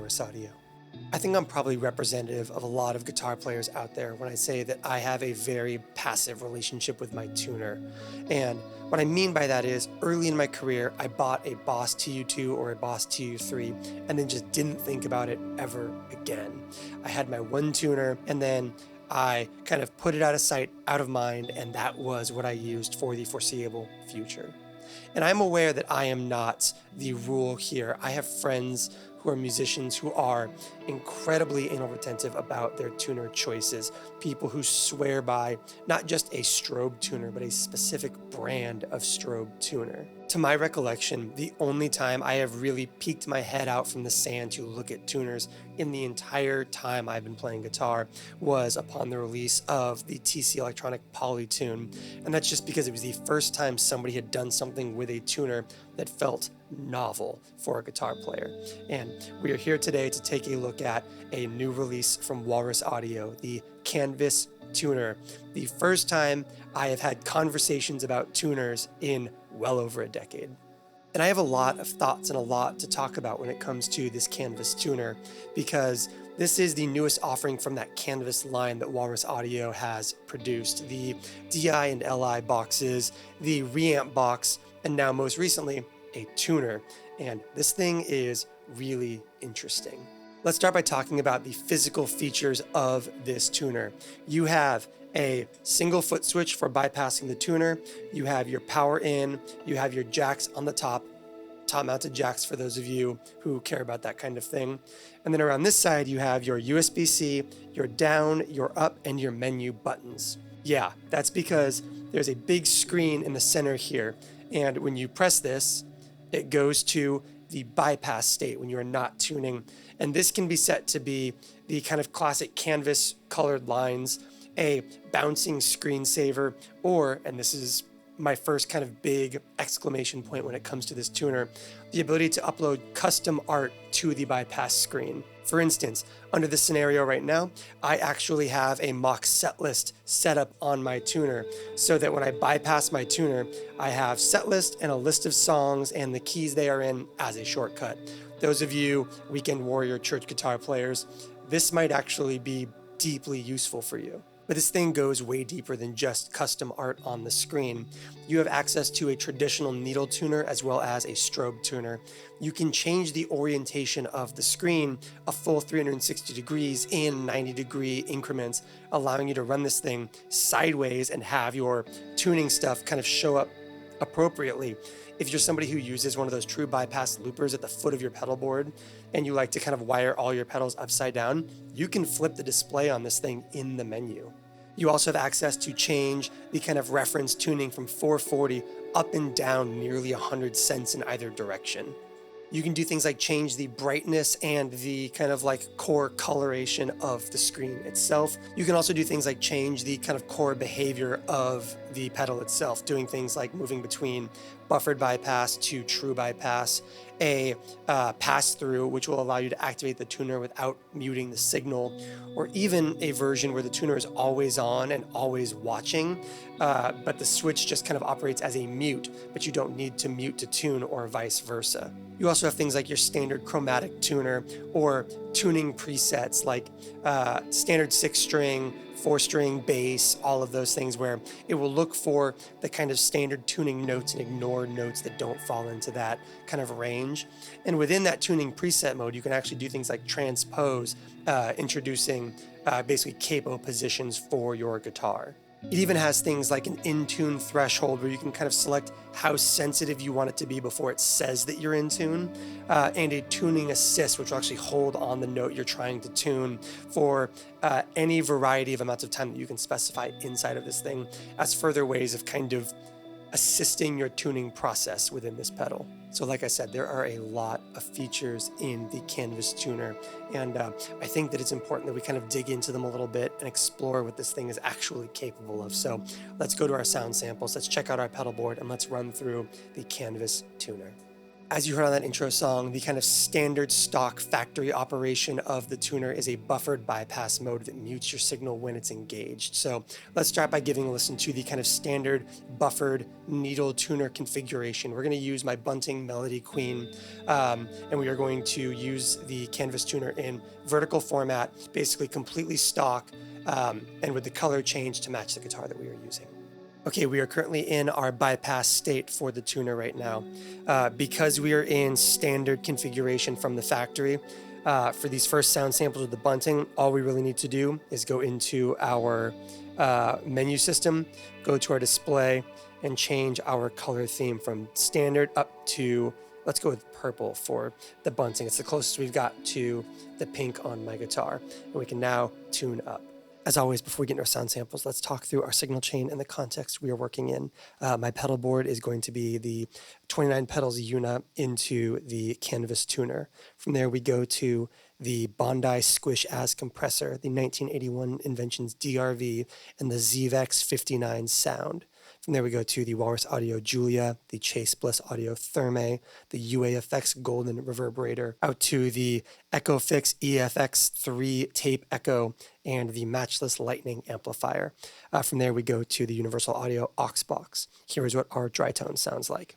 Walrus audio. I think I'm probably representative of a lot of guitar players out there when I say that I have a very passive relationship with my tuner. And what I mean by that is, early in my career, I bought a Boss TU2 or a Boss TU3 and then just didn't think about it ever again. I had my one tuner and then I kind of put it out of sight, out of mind, and that was what I used for the foreseeable future. And I'm aware that I am not the rule here. I have friends who are musicians who are incredibly anal retentive about their tuner choices. People who swear by not just a strobe tuner, but a specific brand of strobe tuner. To my recollection, the only time I have really peeked my head out from the sand to look at tuners in the entire time I've been playing guitar was upon the release of the TC Electronic Polytune. And that's just because it was the first time somebody had done something with a tuner that felt novel for a guitar player. And we are here today to take a look at a new release from Walrus Audio, the Canvas Tuner. The first time I have had conversations about tuners in well over a decade. And I have a lot of thoughts and a lot to talk about when it comes to this Canvas Tuner, because this is the newest offering from that Canvas line that Walrus Audio has produced. The DI and LI boxes, the reamp box, and now most recently, a tuner. And this thing is really interesting. Let's start by talking about the physical features of this tuner. You have a single foot switch for bypassing the tuner. You have your power in, you have your jacks on the top mounted jacks for those of you who care about that kind of thing. And then around this side, you have your USB-C, your down, your up, and your menu buttons. Yeah, that's because there's a big screen in the center here. And when you press this, it goes to the bypass state when you're not tuning. And this can be set to be the kind of classic canvas colored lines, a bouncing screensaver, or, and this is my first kind of big exclamation point when it comes to this tuner, the ability to upload custom art to the bypass screen. For instance, under this scenario right now, I actually have a mock set list set up on my tuner so that when I bypass my tuner, I have set list and a list of songs and the keys they are in as a shortcut. Those of you weekend warrior church guitar players, this might actually be deeply useful for you. But this thing goes way deeper than just custom art on the screen. You have access to a traditional needle tuner as well as a strobe tuner. You can change the orientation of the screen a full 360 degrees in 90-degree increments, allowing you to run this thing sideways and have your tuning stuff kind of show up appropriately. If you're somebody who uses one of those true bypass loopers at the foot of your pedal board and you like to kind of wire all your pedals upside down, you can flip the display on this thing in the menu. You also have access to change the kind of reference tuning from 440 up and down nearly 100 cents in either direction. You can do things like change the brightness and the kind of like core coloration of the screen itself. You can also do things like change the kind of core behavior of the pedal itself, doing things like moving between buffered bypass to true bypass, a pass-through, which will allow you to activate the tuner without muting the signal, or even a version where the tuner is always on and always watching, but the switch just kind of operates as a mute, but you don't need to mute to tune or vice versa. You also have things like your standard chromatic tuner or tuning presets like standard 6-string, 4-string bass, all of those things where it will look for the kind of standard tuning notes and ignore notes that don't fall into that kind of range. And within that tuning preset mode, you can actually do things like transpose, introducing basically capo positions for your guitar. It even has things like an in-tune threshold where you can kind of select how sensitive you want it to be before it says that you're in tune, and a tuning assist, which will actually hold on the note you're trying to tune for any variety of amounts of time that you can specify inside of this thing as further ways of kind of assisting your tuning process within this pedal. So like I said, there are a lot of features in the Canvas Tuner, and I think that it's important that we kind of dig into them a little bit and explore what this thing is actually capable of. So let's go to our sound samples, let's check out our pedal board, and let's run through the Canvas Tuner. As you heard on that intro song, the kind of standard stock factory operation of the tuner is a buffered bypass mode that mutes your signal when it's engaged. So let's start by giving a listen to the kind of standard buffered needle tuner configuration. We're going to use my Bunting Melody Queen, and we are going to use the canvas tuner in vertical format, basically completely stock, and with the color change to match the guitar that we are using. Okay, we are currently in our bypass state for the tuner right now. Because we are in standard configuration from the factory, for these first sound samples of the bunting, all we really need to do is go into our menu system, go to our display, and change our color theme from standard up to, let's go with purple for the bunting. It's the closest we've got to the pink on my guitar. And we can now tune up. As always, before we get into our sound samples, let's talk through our signal chain and the context we are working in. My pedal board is going to be the 29 Pedals EUNA into the canvas tuner. From there, we go to the Bondi Squish As compressor, the 1981 Inventions DRV, and the ZVEX 59 sound. From there, we go to the Walrus Audio Julia, the Chase Bliss Audio Thermae, the UAFX Golden Reverberator, out to the Echofix EFX3 Tape Echo, and the Matchless Lightning amplifier. From there, we go to the Universal Audio aux box. Here is what our dry tone sounds like.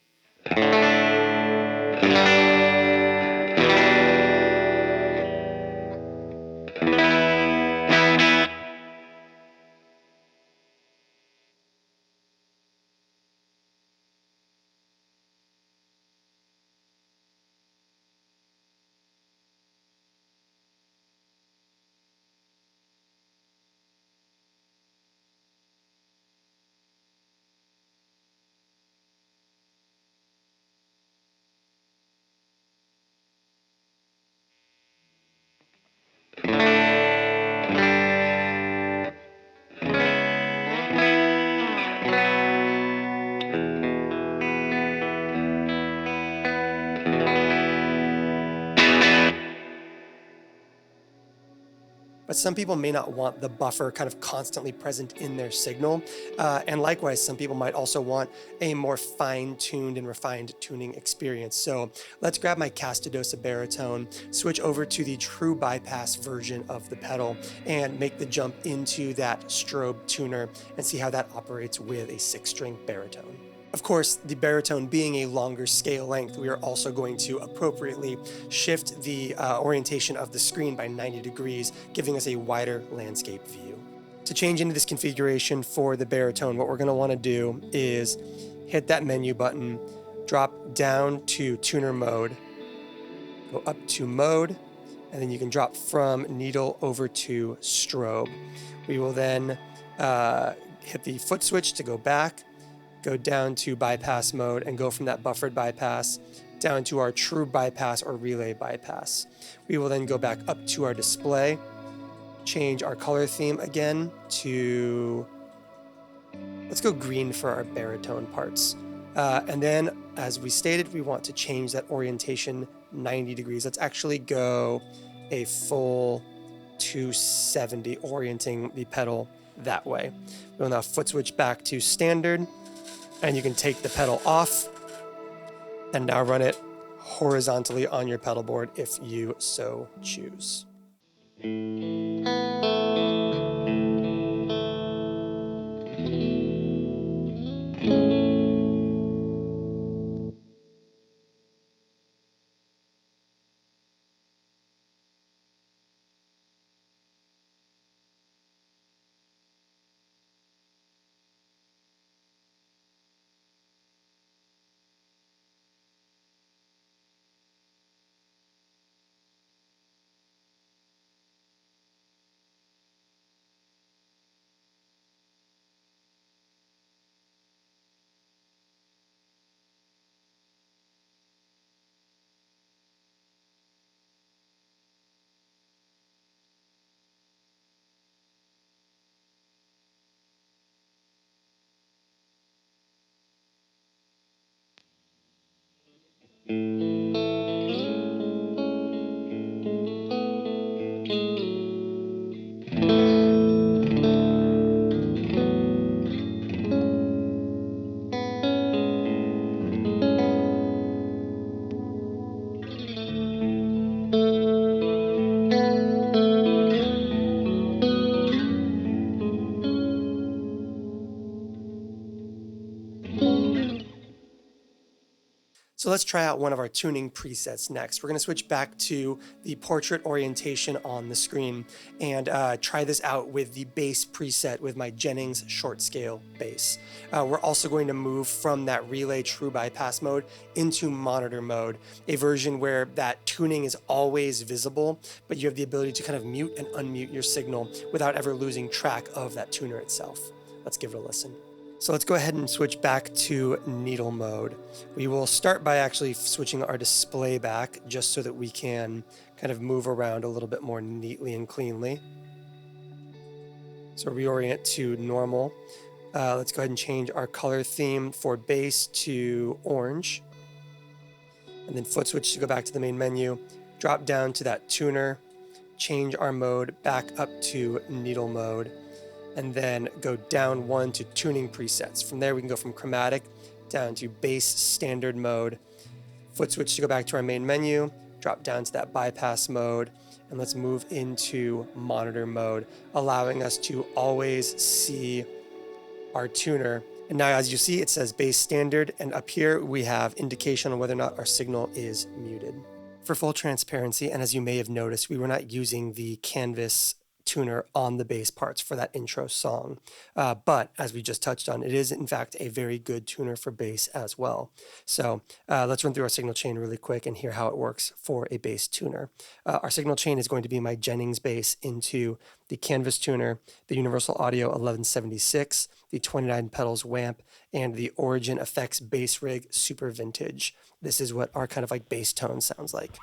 But some people may not want the buffer kind of constantly present in their signal. And likewise, some people might also want a more fine-tuned and refined tuning experience. So let's grab my Castidosa baritone, switch over to the true bypass version of the pedal, and make the jump into that strobe tuner and see how that operates with a 6-string baritone. Of course, the baritone being a longer scale length, we are also going to appropriately shift the orientation of the screen by 90 degrees, giving us a wider landscape view. To change into this configuration for the baritone, what we're going to want to do is hit that menu button, drop down to tuner mode, go up to mode, and then you can drop from needle over to strobe. We will then hit the foot switch to go back, go down to bypass mode, and go from that buffered bypass down to our true bypass or relay bypass. We will then go back up to our display, change our color theme again to, let's go green for our baritone parts. And then, as we stated, we want to change that orientation 90 degrees. Let's actually go a full 270, orienting the pedal that way. We'll now foot switch back to standard, and you can take the pedal off and now run it horizontally on your pedal board if you so choose. So let's try out one of our tuning presets next. We're going to switch back to the portrait orientation on the screen and try this out with the bass preset with my Jennings short scale bass. We're also going to move from that relay true bypass mode into monitor mode, a version where that tuning is always visible, but you have the ability to kind of mute and unmute your signal without ever losing track of that tuner itself. Let's give it a listen. So let's go ahead and switch back to needle mode. We will start by actually switching our display back just so that we can kind of move around a little bit more neatly and cleanly. So reorient to normal. Let's go ahead and change our color theme for bass to orange. And then foot switch to go back to the main menu. Drop down to that tuner. Change our mode back up to needle mode. And then go down one to tuning presets. From there, we can go from chromatic down to bass standard mode. Foot switch to go back to our main menu, drop down to that bypass mode, and let's move into monitor mode, allowing us to always see our tuner. And now, as you see, it says bass standard, and up here we have indication on whether or not our signal is muted. For full transparency, and as you may have noticed, we were not using the canvas tuner on the bass parts for that intro song. But as we just touched on, it is in fact a very good tuner for bass as well. So let's run through our signal chain really quick and hear how it works for a bass tuner. Our signal chain is going to be my Jennings bass into the canvas tuner, the Universal Audio 1176, the 29 pedals WAMP, and the Origin Effects Bass Rig Super Vintage. This is what our kind of like bass tone sounds like.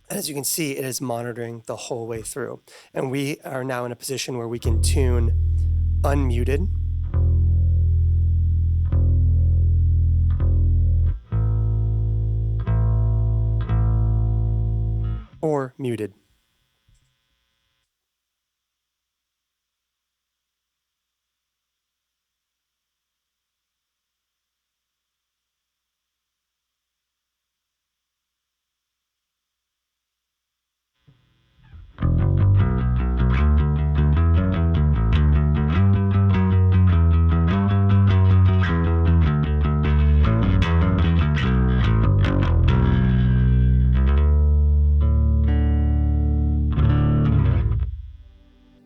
As you can see, it is monitoring the whole way through. And we are now in a position where we can tune unmuted, or muted.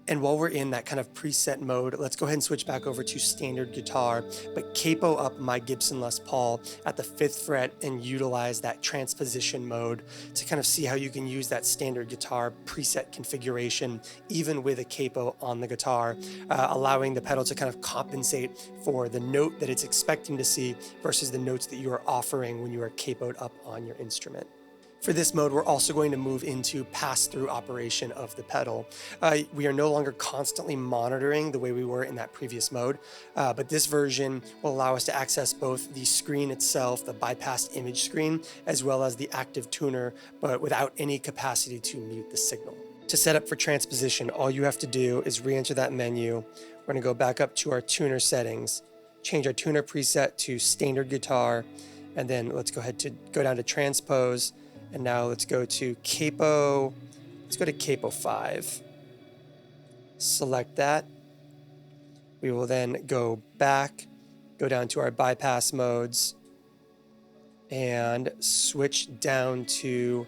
And while we're in that kind of preset mode, let's go ahead and switch back over to standard guitar, but capo up my Gibson Les Paul at the 5th fret and utilize that transposition mode to kind of see how you can use that standard guitar preset configuration, even with a capo on the guitar, allowing the pedal to kind of compensate for the note that it's expecting to see versus the notes that you are offering when you are capoed up on your instrument. For this mode, we're also going to move into pass-through operation of the pedal. We are no longer constantly monitoring the way we were in that previous mode, but this version will allow us to access both the screen itself, the bypassed image screen, as well as the active tuner, but without any capacity to mute the signal. To set up for transposition, all you have to do is re-enter that menu. We're going to go back up to our tuner settings, change our tuner preset to standard guitar, and then let's go ahead to go down to transpose. And now let's go to capo. Let's go to capo 5. Select that. We will then go back, go down to our bypass modes, and switch down to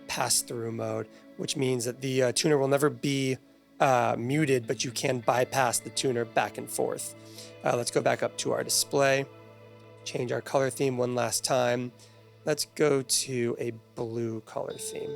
pass-through mode, which means that the tuner will never be muted, but you can bypass the tuner back and forth. Let's go back up to our display, change our color theme one last time. Let's go to a blue color theme.